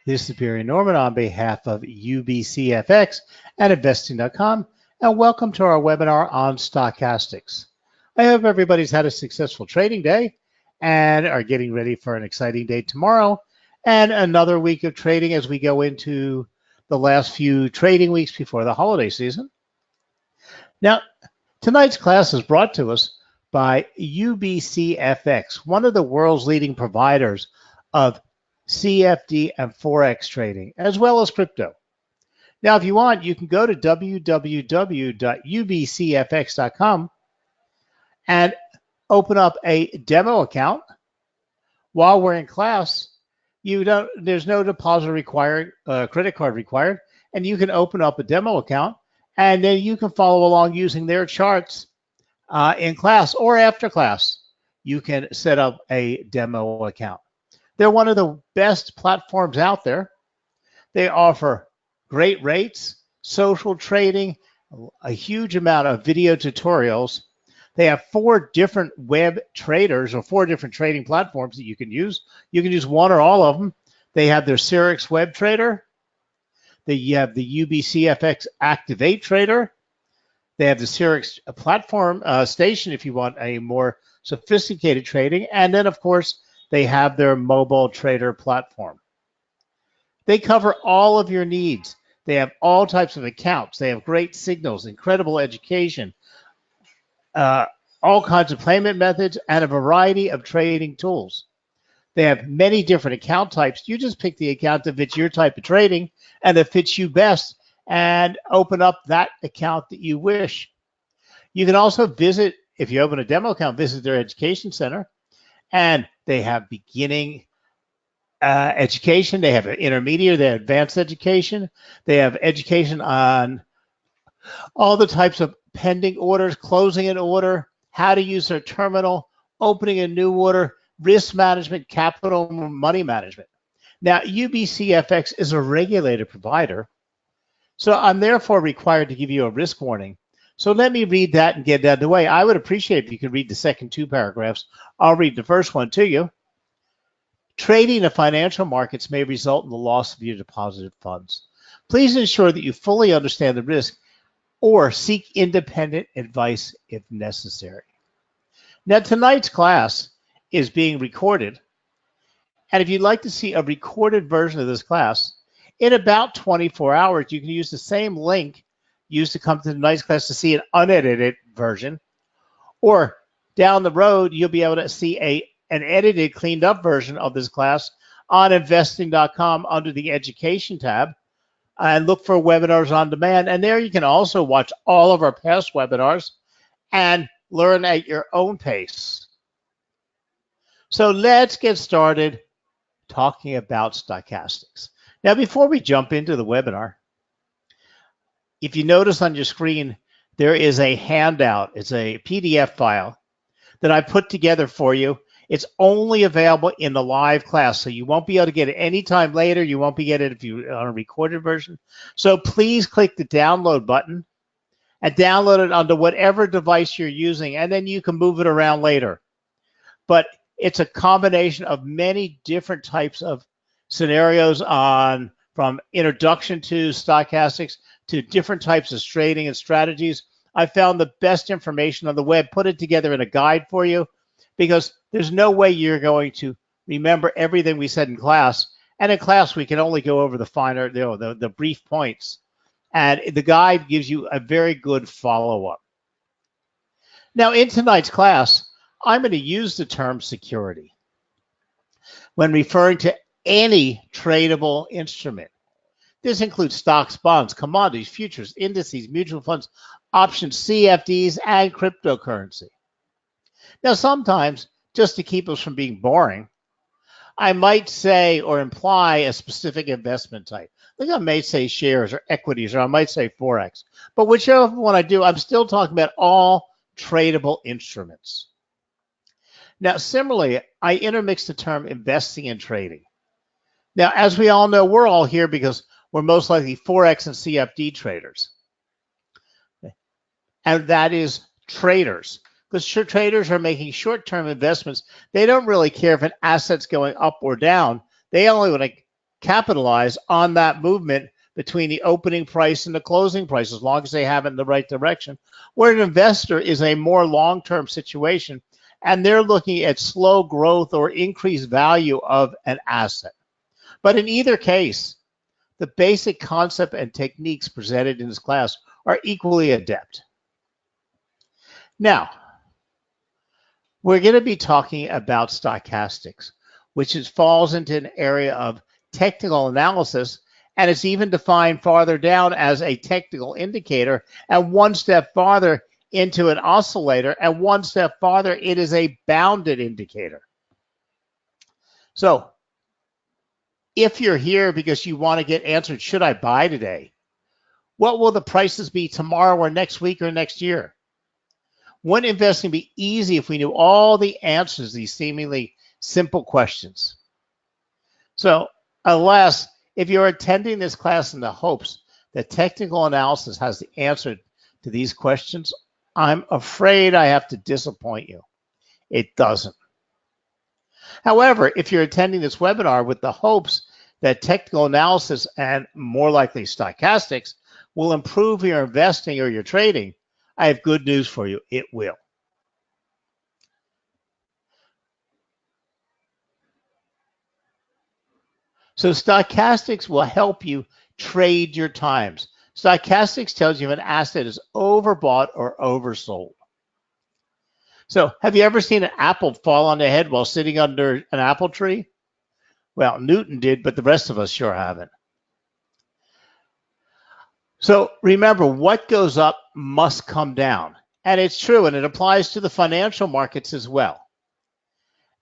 This is Barry Norman on behalf of UBCFX and Investing.com, and welcome to our webinar on Stochastics. I hope everybody's had a successful trading day and are getting ready for an exciting day tomorrow and another week of trading as we go into the last few trading weeks before the holiday season. Now, tonight's class is brought to us by UBCFX, one of the world's leading providers of CFD and Forex trading, as well as crypto. Now, if you want, you can go to www.ubcfx.com and open up a demo account. While we're in class, there's no deposit required, credit card required, and you can open up a demo account, and then you can follow along using their charts in class or after class. You can set up a demo account. They're one of the best platforms out there. They offer great rates, social trading, a huge amount of video tutorials. They have 4 different web traders or 4 different trading platforms that you can use. You can use one or all of them. They have their Forex web trader. You have the UBCFX Activate trader. They have the Forex platform station if you want a more sophisticated trading. And then, of course, they have their mobile trader platform. They cover all of your needs. They have all types of accounts. They have great signals, incredible education, all kinds of payment methods, and a variety of trading tools. They have many different account types. You just pick the account that fits your type of trading and that fits you best and open up that account that you wish. You can also visit, if you open a demo account, visit their education center. And they have beginning education, they have intermediate, they have advanced education, they have education on all the types of pending orders, closing an order, how to use their terminal, opening a new order, risk management, capital, money management. Now, UBCFX is a regulated provider, so I'm therefore required to give you a risk warning. So let me read that and get it out of the way. I would appreciate if you could read the second 2 paragraphs. I'll read the first one to you. Trading the financial markets may result in the loss of your deposited funds. Please ensure that you fully understand the risk or seek independent advice if necessary. Now, tonight's class is being recorded. And if you'd like to see a recorded version of this class, in about 24 hours, you can use the same link used to come to tonight's class to see an unedited version, or down the road you'll be able to see an edited, cleaned up version of this class on Investing.com under the Education tab, and look for webinars on demand. And there you can also watch all of our past webinars and learn at your own pace. So let's get started talking about stochastics. Now, before we jump into the webinar, if you notice on your screen, there is a handout. It's a PDF file that I put together for you. It's only available in the live class, so you won't be able to get it anytime later. You won't be getting it if you're on a recorded version. So please click the download button and download it onto whatever device you're using, and then you can move it around later. But it's a combination of many different types of scenarios from introduction to stochastics to different types of trading and strategies. I found the best information on the web, put it together in a guide for you, because there's no way you're going to remember everything we said in class. And in class, we can only go over the finer, the brief points. And the guide gives you a very good follow-up. Now, in tonight's class, I'm going to use the term security when referring to any tradable instrument. This includes stocks, bonds, commodities, futures, indices, mutual funds, options, CFDs, and cryptocurrency. Now, sometimes, just to keep us from being boring, I might say or imply a specific investment type. Like I may say shares or equities, or I might say Forex. But whichever one I do, I'm still talking about all tradable instruments. Now, similarly, I intermix the term investing and trading. Now, as we all know, we're all here because we're most likely Forex and CFD traders. And that is traders. Because traders are making short-term investments. They don't really care if an asset's going up or down. They only want to capitalize on that movement between the opening price and the closing price, as long as they have it in the right direction. Where an investor is a more long-term situation, and they're looking at slow growth or increased value of an asset. But in either case, the basic concept and techniques presented in this class are equally adept. Now, we're going to be talking about stochastics, which falls into an area of technical analysis, and it's even defined farther down as a technical indicator, and one step farther into an oscillator, and one step farther it is a bounded indicator. So if you're here because you want to get answered, should I buy today? What will the prices be tomorrow or next week or next year? Wouldn't investing be easy if we knew all the answers to these seemingly simple questions? So alas, if you're attending this class in the hopes that technical analysis has the answer to these questions, I'm afraid I have to disappoint you. It doesn't. However, if you're attending this webinar with the hopes that technical analysis and more likely stochastics will improve your investing or your trading, I have good news for you. It will. So stochastics will help you trade your times. Stochastics tells you if an asset is overbought or oversold. So have you ever seen an apple fall on the head while sitting under an apple tree? Well, Newton did, but the rest of us sure haven't. So remember, what goes up must come down. And it's true, and it applies to the financial markets as well.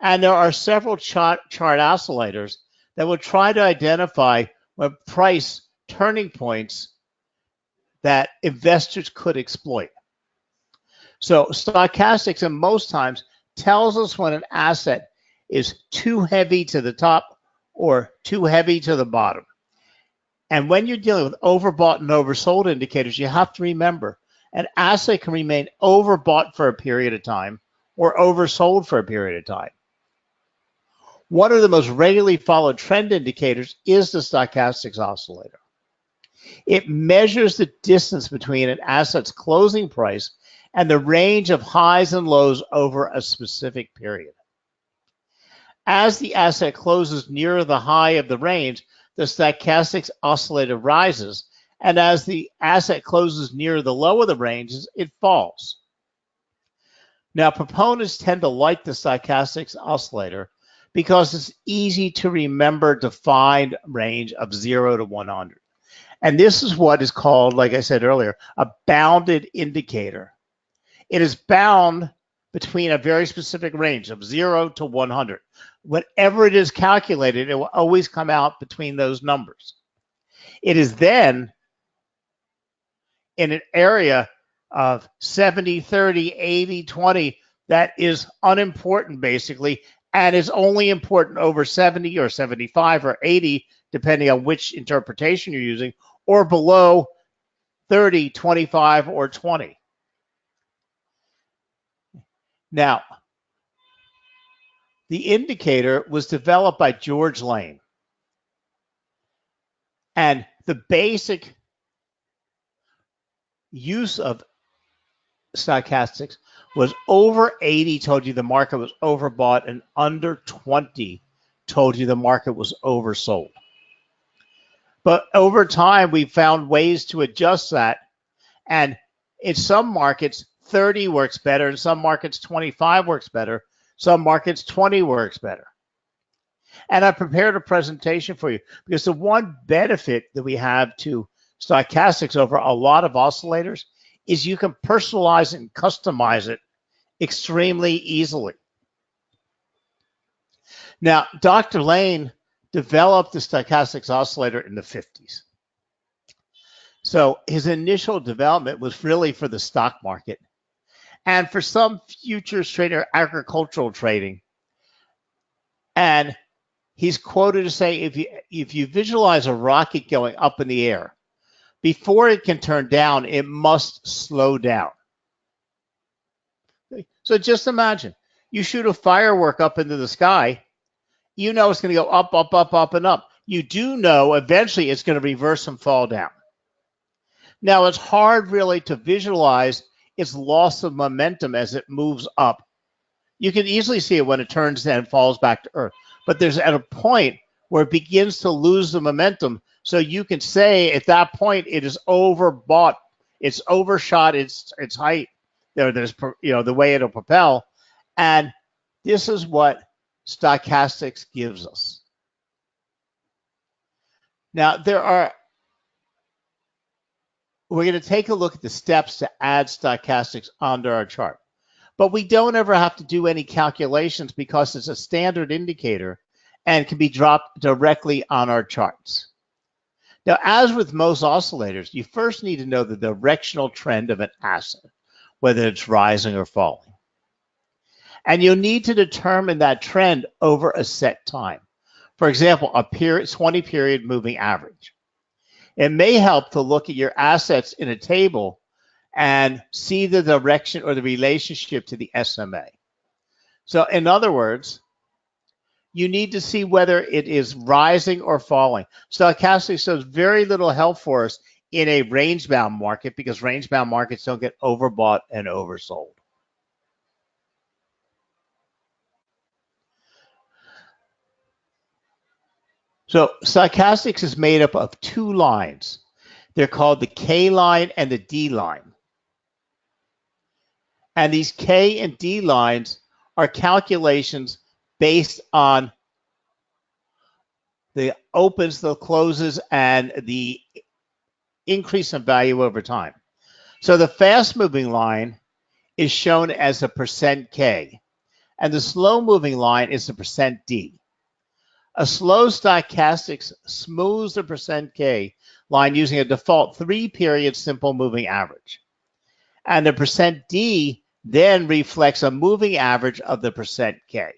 And there are several chart oscillators that will try to identify when price turning points that investors could exploit. So stochastics, in most times, tells us when an asset is too heavy to the top or too heavy to the bottom. And when you're dealing with overbought and oversold indicators, you have to remember an asset can remain overbought for a period of time or oversold for a period of time. One of the most regularly followed trend indicators is the stochastics oscillator. It measures the distance between an asset's closing price and the range of highs and lows over a specific period. As the asset closes nearer the high of the range, the stochastics oscillator rises, and as the asset closes near the low of the ranges, it falls. Now, proponents tend to like the stochastics oscillator because it's easy to remember defined range of 0 to 100. And this is what is called, like I said earlier, a bounded indicator. It is bound between a very specific range of 0 to 100. Whenever it is calculated, it will always come out between those numbers. It is then in an area of 70, 30, 80, 20 that is unimportant basically, and is only important over 70 or 75 or 80, depending on which interpretation you're using, or below 30, 25, or 20. Now, the indicator was developed by George Lane. And the basic use of stochastics was over 80 told you the market was overbought, and under 20 told you the market was oversold. But over time, we found ways to adjust that. And in some markets, 30 works better. In some markets, 25 works better. Some markets, 20 works better. And I prepared a presentation for you because the one benefit that we have to stochastics over a lot of oscillators is you can personalize it and customize it extremely easily. Now, Dr. Lane developed the stochastics oscillator in the 50s. So his initial development was really for the stock market and for some futures trading or agricultural trading. And he's quoted to say, if you visualize a rocket going up in the air, before it can turn down, it must slow down. So just imagine, you shoot a firework up into the sky, you know it's going to go up, up, up, up, and up. you do know eventually it's going to reverse and fall down. Now, it's hard really to visualize its loss of momentum as it moves up. You can easily see it when it turns and falls back to earth. But there's at a point where it begins to lose the momentum. So you can say at that point it is overbought. It's overshot its height. There's the way it'll propel. And this is what stochastics gives us. Now, we're going to take a look at the steps to add stochastics onto our chart. But we don't ever have to do any calculations because it's a standard indicator and can be dropped directly on our charts. Now, as with most oscillators, you first need to know the directional trend of an asset, whether it's rising or falling. And you'll need to determine that trend over a set time. For example, a 20-period moving average. It may help to look at your assets in a table and see the direction or the relationship to the SMA. So in other words, you need to see whether it is rising or falling. Stochastics shows very little help for us in a range-bound market because range-bound markets don't get overbought and oversold. So stochastics is made up of two lines. They're called the K line and the D line. And these K and D lines are calculations based on the opens, the closes, and the increase in value over time. So the fast moving line is shown as a %K, and the slow moving line is the %D. A slow stochastics smooths the %K line using a default 3-period simple moving average. And the %D then reflects a moving average of the %K.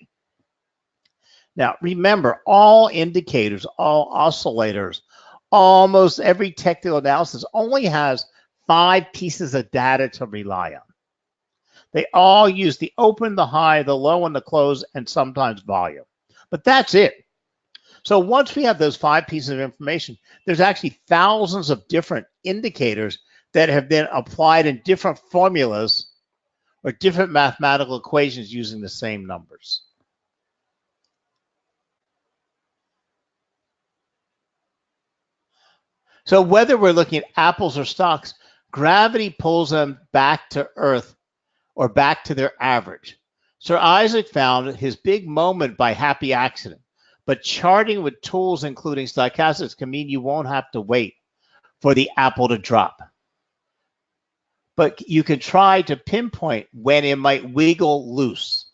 Now, remember, all indicators, all oscillators, almost every technical analysis only has 5 pieces of data to rely on. They all use the open, the high, the low, and the close, and sometimes volume. But that's it. So once we have those 5 pieces of information, there's actually thousands of different indicators that have been applied in different formulas or different mathematical equations using the same numbers. So whether we're looking at apples or stocks, gravity pulls them back to Earth or back to their average. Sir Isaac found his big moment by happy accident, but charting with tools including stochastics can mean you won't have to wait for the apple to drop. But you can try to pinpoint when it might wiggle loose.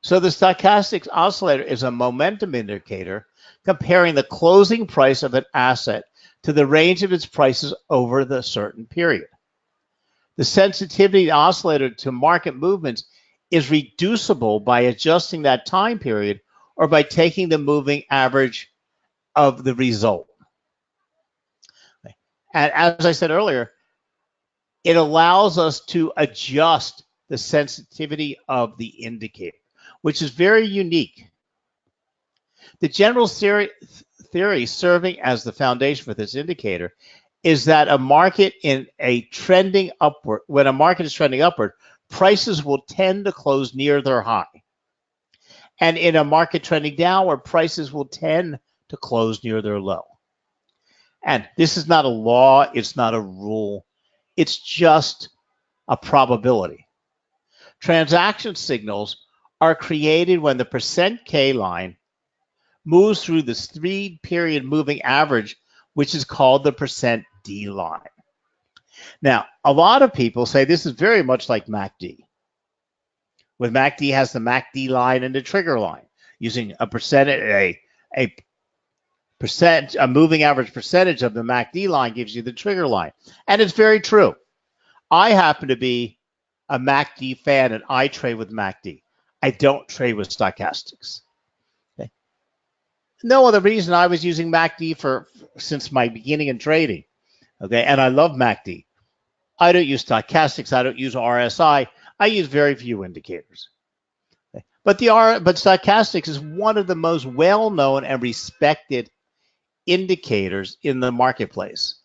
So the stochastics oscillator is a momentum indicator comparing the closing price of an asset to the range of its prices over the certain period. The sensitivity of the oscillator to market movements is reducible by adjusting that time period or by taking the moving average of the result. And as I said earlier, it allows us to adjust the sensitivity of the indicator, which is very unique. The general theory serving as the foundation for this indicator is that a market in a trending upward, when a market is trending upward, prices will tend to close near their high. And in a market trending downward, prices will tend to close near their low. And this is not a law, it's not a rule, it's just a probability. Transaction signals are created when the %K line moves through this 3-period moving average, which is called the %D line. Now, a lot of people say this is very much like MACD. With MACD has the MACD line and the trigger line, using a percentage, a moving average percentage of the MACD line gives you the trigger line. And it's very true. I happen to be a MACD fan and I trade with MACD. I don't trade with stochastics. Okay. No other reason. I was using MACD since my beginning in trading. Okay, and I love MACD. I don't use stochastics. I don't use RSI. I use very few indicators. Okay. But stochastics is one of the most well-known and respected indicators in the marketplace.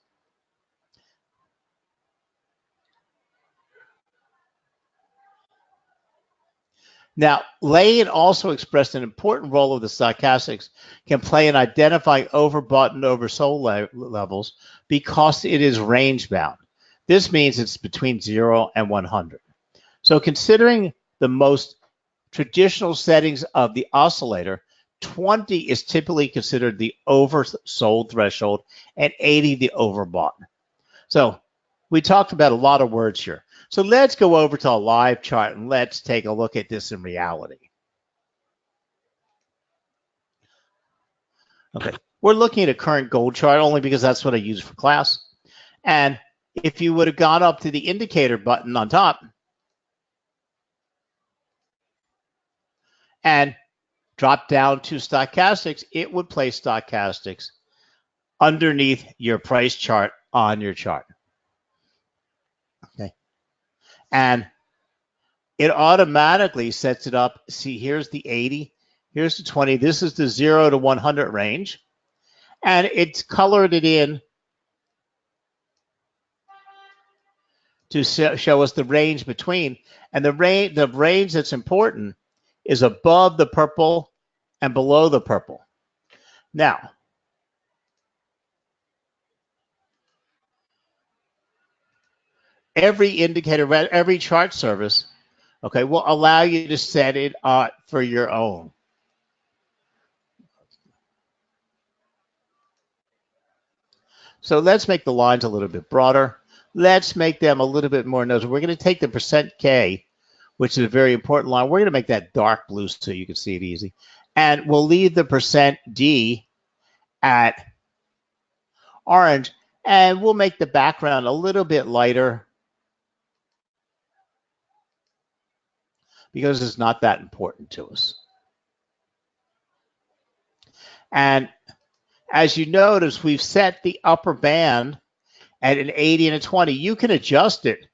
Now, laying also expressed an important role of the stochastics can play in identifying overbought and oversold levels because it is range bound. This means it's between 0 and 100. So considering the most traditional settings of the oscillator, 20 is typically considered the oversold threshold and 80 the overbought. So we talked about a lot of words here. So let's go over to a live chart and let's take a look at this in reality. Okay, we're looking at a current gold chart only because that's what I use for class. And if you would have gone up to the indicator button on top and drop down to stochastics, it would place stochastics underneath your price chart on your chart. Okay. And it automatically sets it up. See, here's the 80, here's the 20. This is the 0 to 100 range. And it's colored it in to show us the range between. And the range that's important is above the purple and below the purple. Now, every indicator, every chart service, okay, will allow you to set it for your own. So let's make the lines a little bit broader. Let's make them a little bit more noticeable. We're going to take the %K, which is a very important line. We're going to make that dark blue so you can see it easy. And we'll leave the %D at orange, and we'll make the background a little bit lighter because it's not that important to us. And as you notice, we've set the upper band at an 80 and a 20. You can adjust it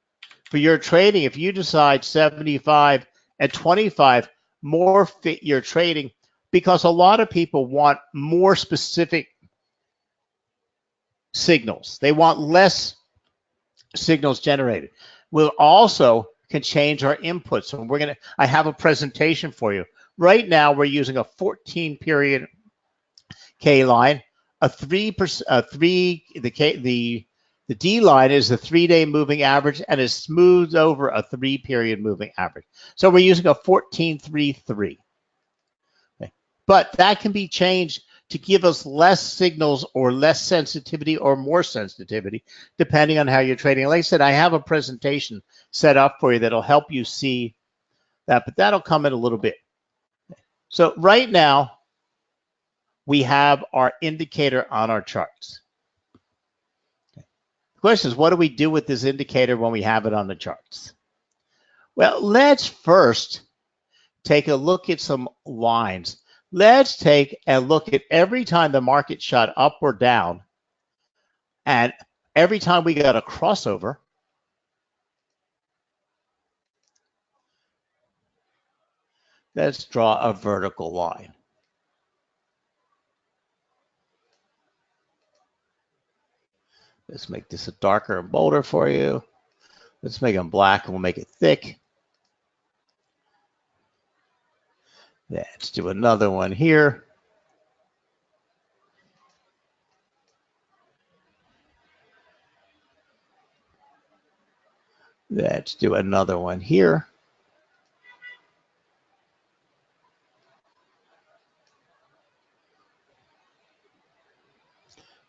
for your trading. If you decide 75 and 25 more fit your trading, because a lot of people want more specific signals. They want less signals generated. We'll also can change our inputs. So I have a presentation for you. Right now, we're using a 14 period K line, the D line is the 3-day moving average and is smoothed over a 3-period moving average. So we're using a 14-3-3. Okay. But that can be changed to give us less signals or less sensitivity or more sensitivity, depending on how you're trading. Like I said, I have a presentation set up for you that'll help you see that, but that'll come in a little bit. So right now, we have our indicator on our charts. Okay. The question is, what do we do with this indicator when we have it on the charts? Well, let's first take a look at some lines. Let's take a look at every time the market shot up or down, and every time we got a crossover, let's draw a vertical line. Let's make this a darker and bolder for you. Let's make them black and we'll make it thick. Let's do another one here. Let's do another one here.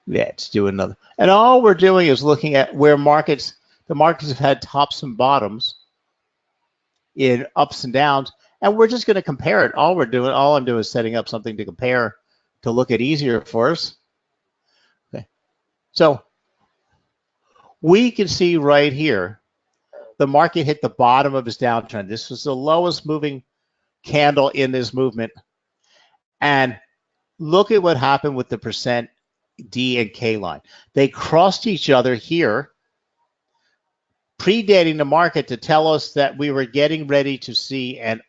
Let's do another. And all we're doing is looking at where the markets have had tops and bottoms in ups and downs, and we're just going to compare it. All I'm doing is setting up something to compare to look at easier for us. Okay. So we can see right here, the market hit the bottom of its downtrend. This was the lowest moving candle in this movement. And look at what happened with the percent D and K line. They crossed each other here, predating the market to tell us that we were getting ready to see an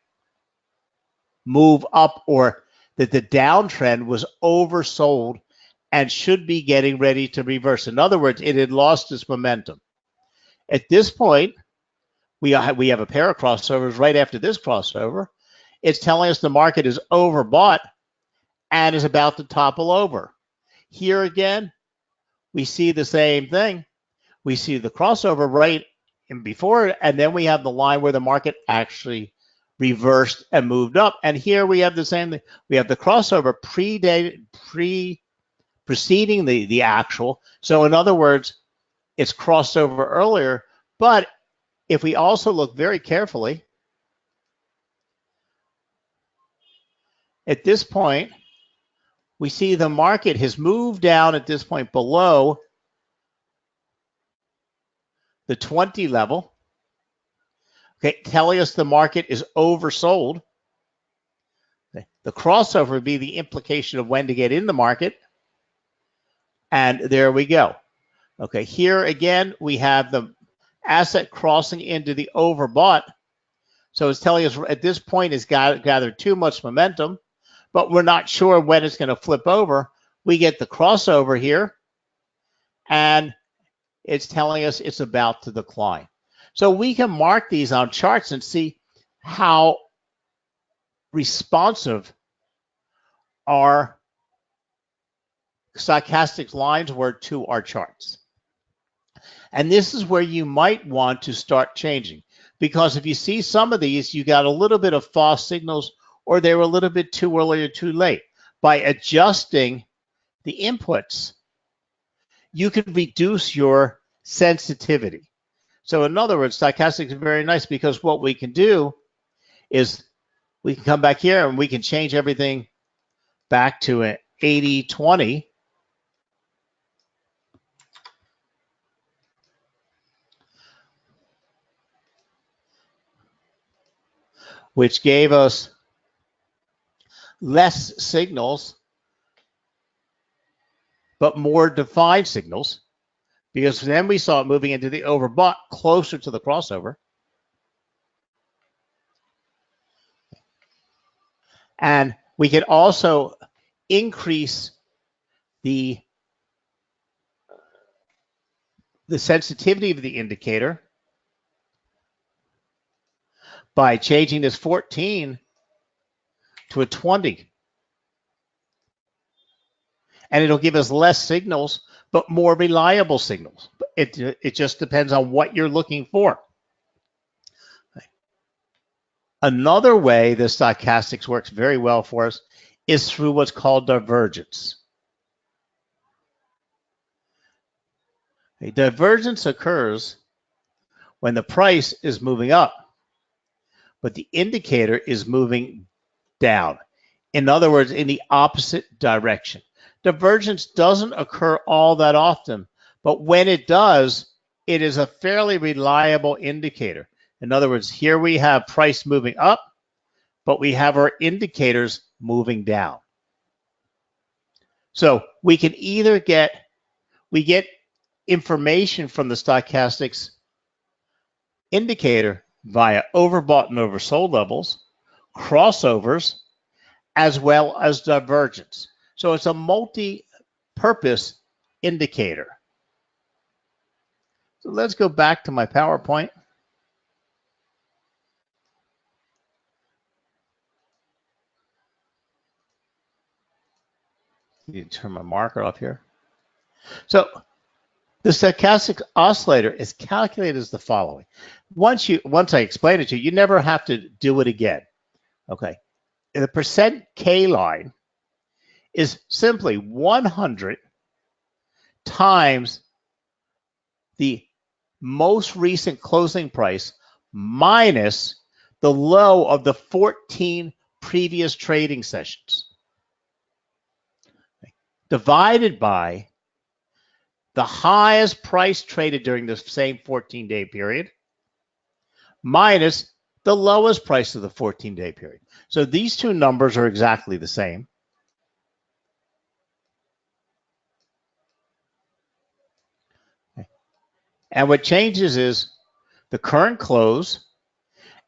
move up, or that the downtrend was oversold and should be getting ready to reverse. In other words, it had lost its momentum. At this point, we have a pair of crossovers right after this crossover. It's telling us the market is overbought and is about to topple over. Here again, we see the same thing. We see the crossover right in before it, and then we have the line where the market actually reversed and moved up. And here we have the same thing. We have the crossover preceding the actual. So in other words, it's crossed over earlier. But if we also look very carefully, at this point, we see the market has moved down at this point below the 20 level, okay, telling us the market is oversold. Okay. The crossover would be the implication of when to get in the market. And there we go. Okay, here again, we have the asset crossing into the overbought. So it's telling us at this point it's gathered too much momentum, but we're not sure when it's going to flip over. We get the crossover here, and it's telling us it's about to decline. So we can mark these on charts and see how responsive our stochastic lines were to our charts. And this is where you might want to start changing, because if you see some of these, you got a little bit of false signals, or they were a little bit too early or too late. By adjusting the inputs, you can reduce your sensitivity. So in other words, stochastics is very nice, because what we can do is we can come back here and we can change everything back to an 80-20. Which gave us less signals, but more defined signals, because then we saw it moving into the overbought closer to the crossover. And we could also increase the sensitivity of the indicator by changing this 14 to a 20. And it'll give us less signals, but more reliable signals. It just depends on what you're looking for. Another way the stochastics works very well for us is through what's called divergence. A divergence occurs when the price is moving up, but the indicator is moving down. In other words, in the opposite direction. Divergence doesn't occur all that often, but when it does, it is a fairly reliable indicator. In other words, here we have price moving up, but we have our indicators moving down. So we can either get information from the stochastics indicator via overbought and oversold levels, crossovers, as well as divergence. So it's a multi-purpose indicator. So let's go back to my PowerPoint. You turn my marker off here. So the stochastic oscillator is calculated as the following. Once I explain it to you, you never have to do it again. Okay. The percent K line is simply 100 times the most recent closing price minus the low of the 14 previous trading sessions, divided by the highest price traded during the same 14-day period minus the lowest price of the 14-day period. So these two numbers are exactly the same. And what changes is the current close,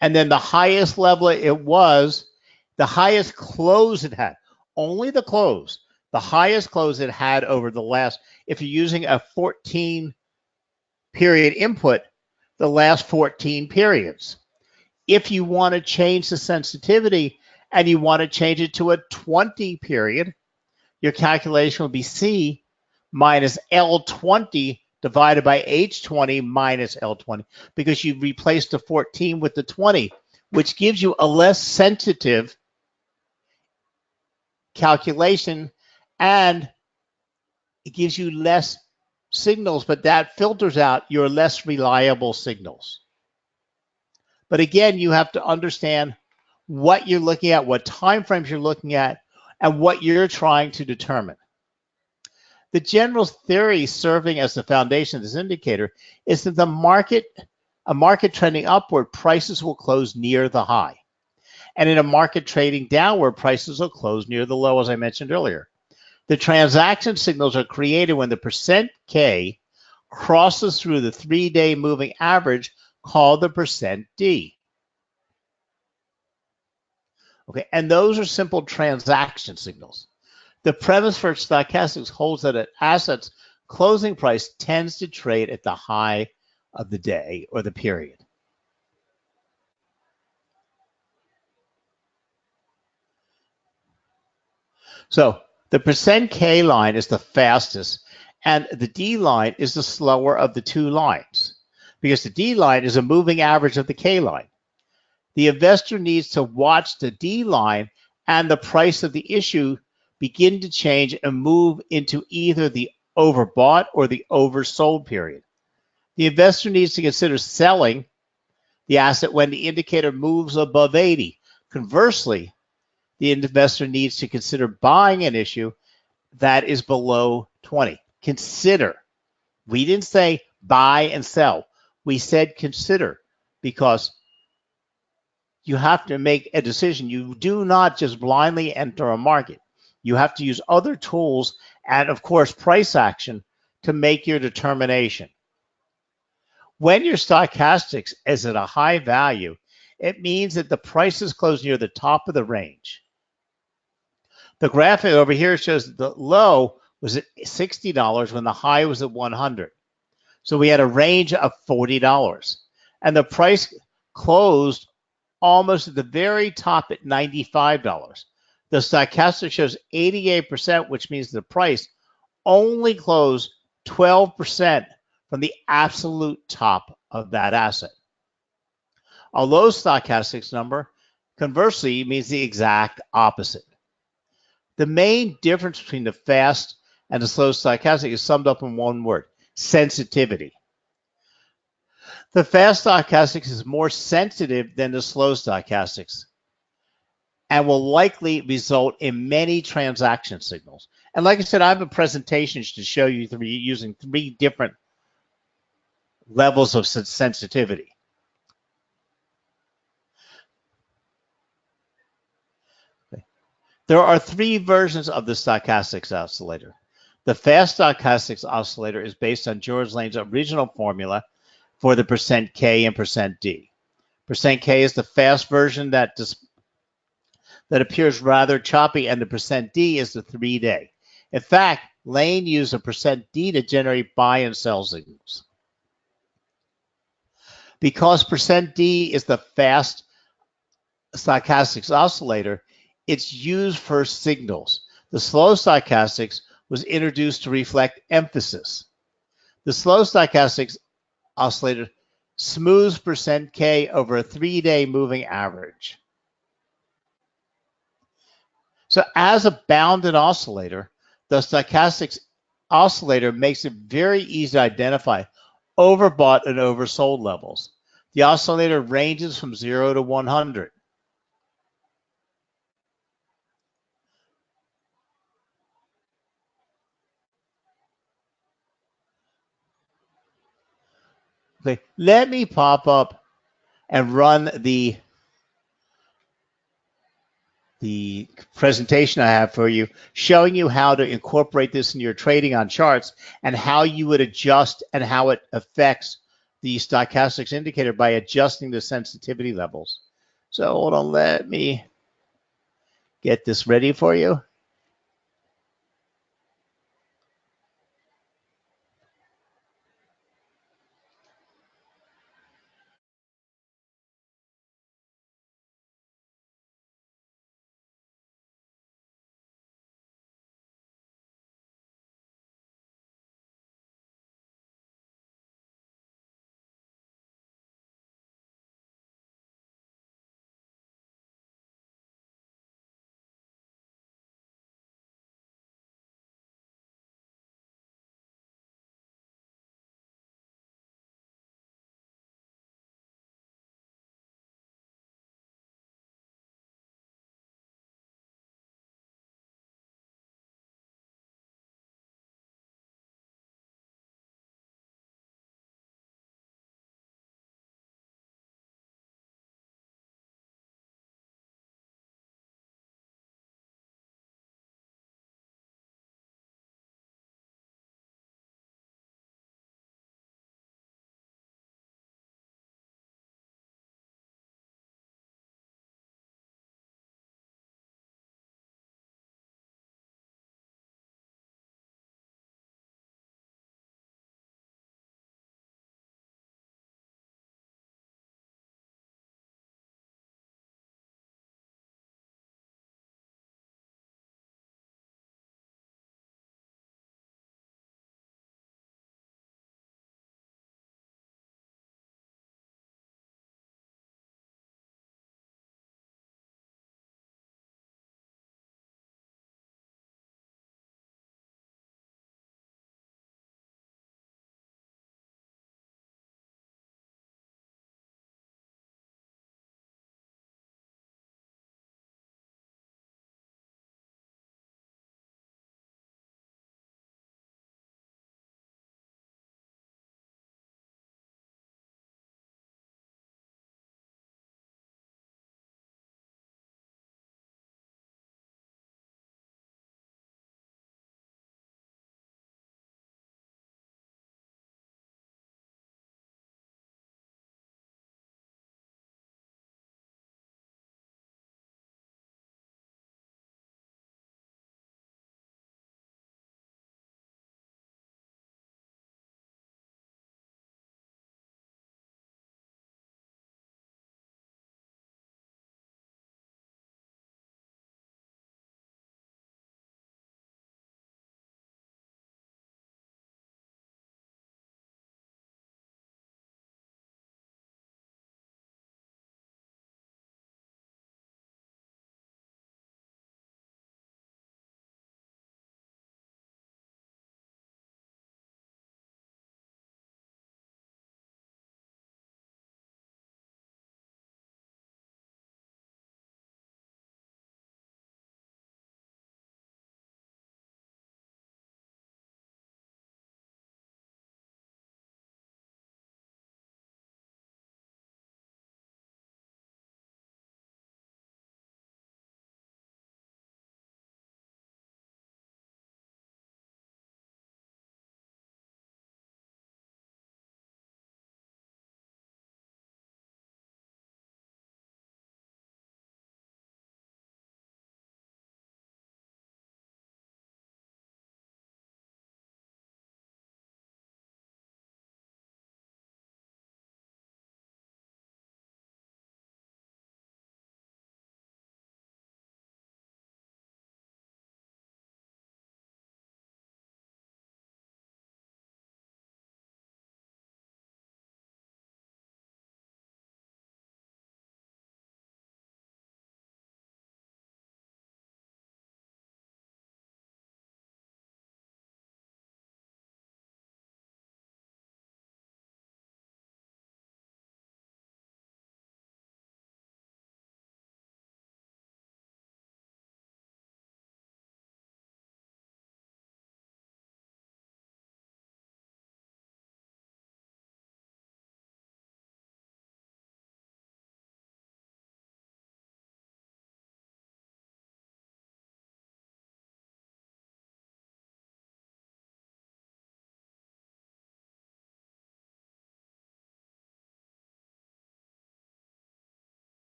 and then the highest level it was the highest close it had, only the close, the highest close it had over the last, if you're using a 14 period input, the last 14 periods. If you want to change the sensitivity and you want to change it to a 20 period, your calculation will be C minus L20 divided by H20 minus L20, because you replaced the 14 with the 20, which gives you a less sensitive calculation, and it gives you less signals, but that filters out your less reliable signals. But again, you have to understand what you're looking at, what time frames you're looking at, and what you're trying to determine. The general theory serving as the foundation of this indicator is that a market trending upward, prices will close near the high. And in a market trading downward, prices will close near the low, as I mentioned earlier. The transaction signals are created when the percent K crosses through the 3-day moving average, called the percent D. Okay, and those are simple transaction signals. The premise for stochastics holds that an asset's closing price tends to trade at the high of the day or the period. So the percent K line is the fastest, and the D line is the slower of the two lines, because the D line is a moving average of the K line. The investor needs to watch the D line and the price of the issue begin to change and move into either the overbought or the oversold period. The investor needs to consider selling the asset when the indicator moves above 80. Conversely, the investor needs to consider buying an issue that is below 20. Consider. We didn't say buy and sell. We said consider, because you have to make a decision. You do not just blindly enter a market. You have to use other tools and, of course, price action to make your determination. When your stochastics is at a high value, it means that the prices close near the top of the range. The graphic over here shows that the low was at $60 when the high was at 100. So we had a range of $40, and the price closed almost at the very top at $95. The stochastic shows 88%, which means the price only closed 12% from the absolute top of that asset. A low stochastics number, conversely, means the exact opposite. The main difference between the fast and the slow stochastic is summed up in one word: sensitivity. The fast stochastics is more sensitive than the slow stochastics and will likely result in many transaction signals. And like I said, I have a presentation to show you using 3 different levels of sensitivity. There are 3 versions of the stochastics oscillator. The fast stochastics oscillator is based on George Lane's original formula for the percent K and percent D. Percent K is the fast version that appears rather choppy, and the percent D is the 3-day. In fact, Lane used a percent D to generate buy and sell signals. Because percent D is the fast stochastics oscillator, it's used for signals. The slow stochastics was introduced to reflect emphasis. The slow stochastics oscillator smooths percent K over a 3-day moving average. So as a bounded oscillator, the stochastics oscillator makes it very easy to identify overbought and oversold levels. The oscillator ranges from 0 to 100. Okay, let me pop up and run the presentation I have for you, showing you how to incorporate this in your trading on charts and how you would adjust and how it affects the stochastics indicator by adjusting the sensitivity levels. So hold on, let me get this ready for you.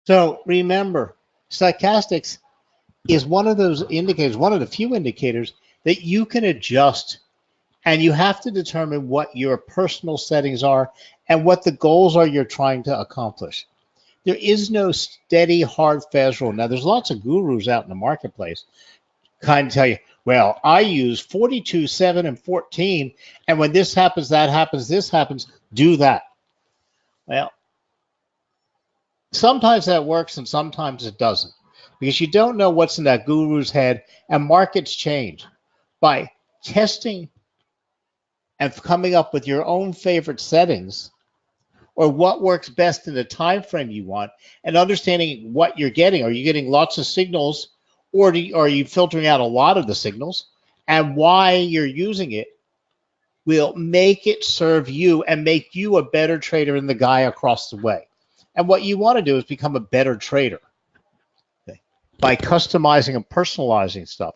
So remember, stochastics is one of those indicators, one of the few indicators that you can adjust, and you have to determine what your personal settings are and what the goals are you're trying to accomplish. There is no steady, hard, fast rule. Now, there's lots of gurus out in the marketplace kind of tell you, well, I use 42, 7, and 14, and when this happens, that happens, this happens, do that. Well, sometimes that works and sometimes it doesn't, because you don't know what's in that guru's head, and markets change. By testing and coming up with your own favorite settings or what works best in the time frame you want, and understanding what you're getting. Are you getting lots of signals, or are you filtering out a lot of the signals? And why you're using it will make it serve you and make you a better trader than the guy across the way. And what you want to do is become a better trader, okay, by customizing and personalizing stuff.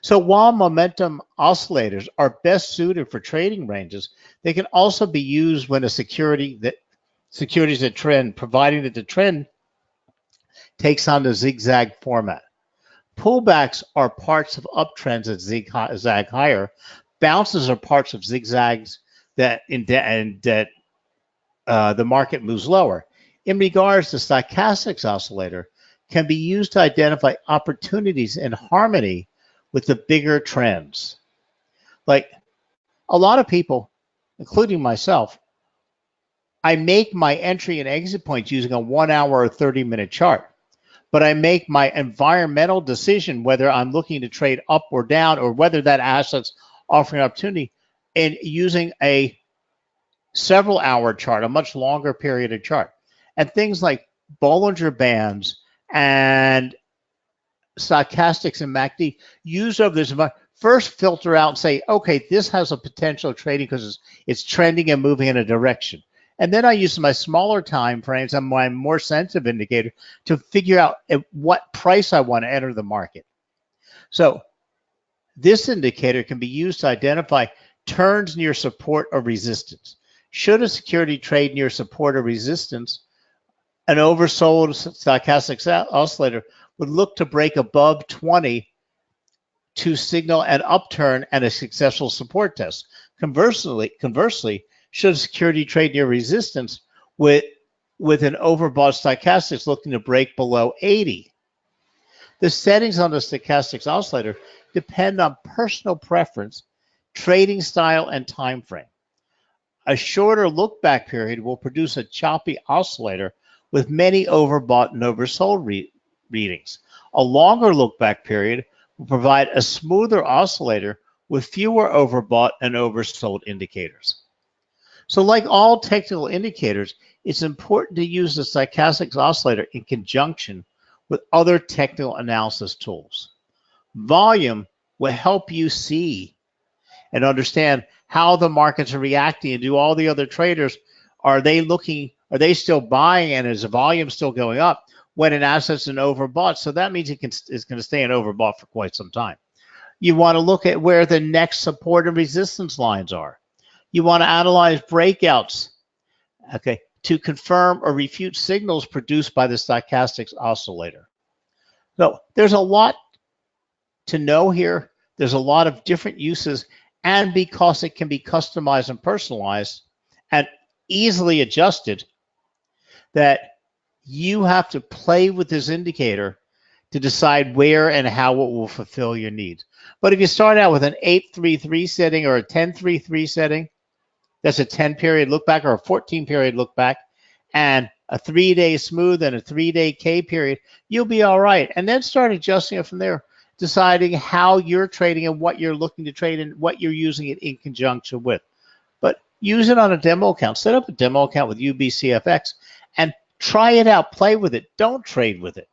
So while momentum oscillators are best suited for trading ranges, they can also be used when securities that trend, providing that the trend takes on the zigzag format. Pullbacks are parts of uptrends that zigzag higher. Bounces are parts of zigzags that the market moves lower. In regards to stochastics oscillator, can be used to identify opportunities in harmony with the bigger trends. Like a lot of people, including myself, I make my entry and exit points using a 1 hour or 30-minute chart. But I make my environmental decision whether I'm looking to trade up or down, or whether that asset's offering an opportunity, and using a several hour chart, a much longer period of chart. And things like Bollinger Bands and stochastics and MACD use over this. First filter out and say, okay, this has a potential of trading because it's trending and moving in a direction. And then I use my smaller time frames and my more sensitive indicator to figure out at what price I want to enter the market. So this indicator can be used to identify turns near support or resistance. Should a security trade near support or resistance, an oversold stochastic oscillator would look to break above 20 to signal an upturn and a successful support test. Conversely, should a security trade near resistance with an overbought stochastics looking to break below 80. The settings on the stochastics oscillator depend on personal preference, trading style, and time frame. A shorter look-back period will produce a choppy oscillator with many overbought and oversold readings. A longer look-back period will provide a smoother oscillator with fewer overbought and oversold indicators. So like all technical indicators, it's important to use the stochastics oscillator in conjunction with other technical analysis tools. Volume will help you see and understand how the markets are reacting, and do all the other traders, are they still buying, and is the volume still going up when an asset's an overbought? So that means it's going to stay an overbought for quite some time. You want to look at where the next support and resistance lines are. You want to analyze breakouts, okay, to confirm or refute signals produced by the stochastics oscillator. So there's a lot to know here. There's a lot of different uses, and because it can be customized and personalized and easily adjusted, that you have to play with this indicator to decide where and how it will fulfill your needs. But if you start out with an 8-3-3 setting or a 10-3-3 setting, that's a 10-period look back or a 14-period look back, and a 3-day smooth and a 3-day K period, you'll be all right. And then start adjusting it from there, deciding how you're trading and what you're looking to trade and what you're using it in conjunction with. But use it on a demo account. Set up a demo account with UBCFX and try it out. Play with it. Don't trade with it.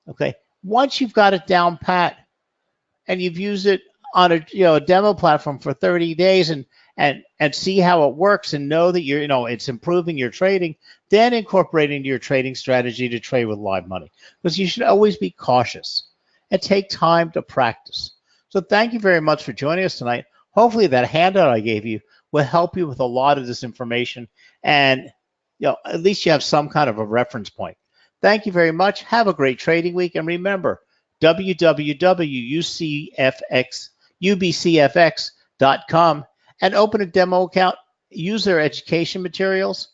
Okay. Once you've got it down pat and you've used it on a demo platform for 30 days and see how it works and know that it's improving your trading, then incorporate into your trading strategy to trade with live money. Because you should always be cautious and take time to practice. So thank you very much for joining us tonight. Hopefully that handout I gave you will help you with a lot of this information, and at least you have some kind of a reference point. Thank you very much. Have a great trading week. And remember, www.ubcfx.com and open a demo account, use their education materials,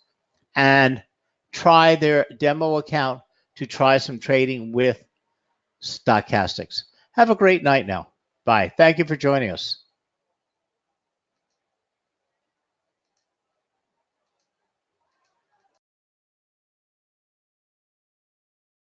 and try their demo account to try some trading with Stochastics. Have a great night now. Bye. Thank you for joining us.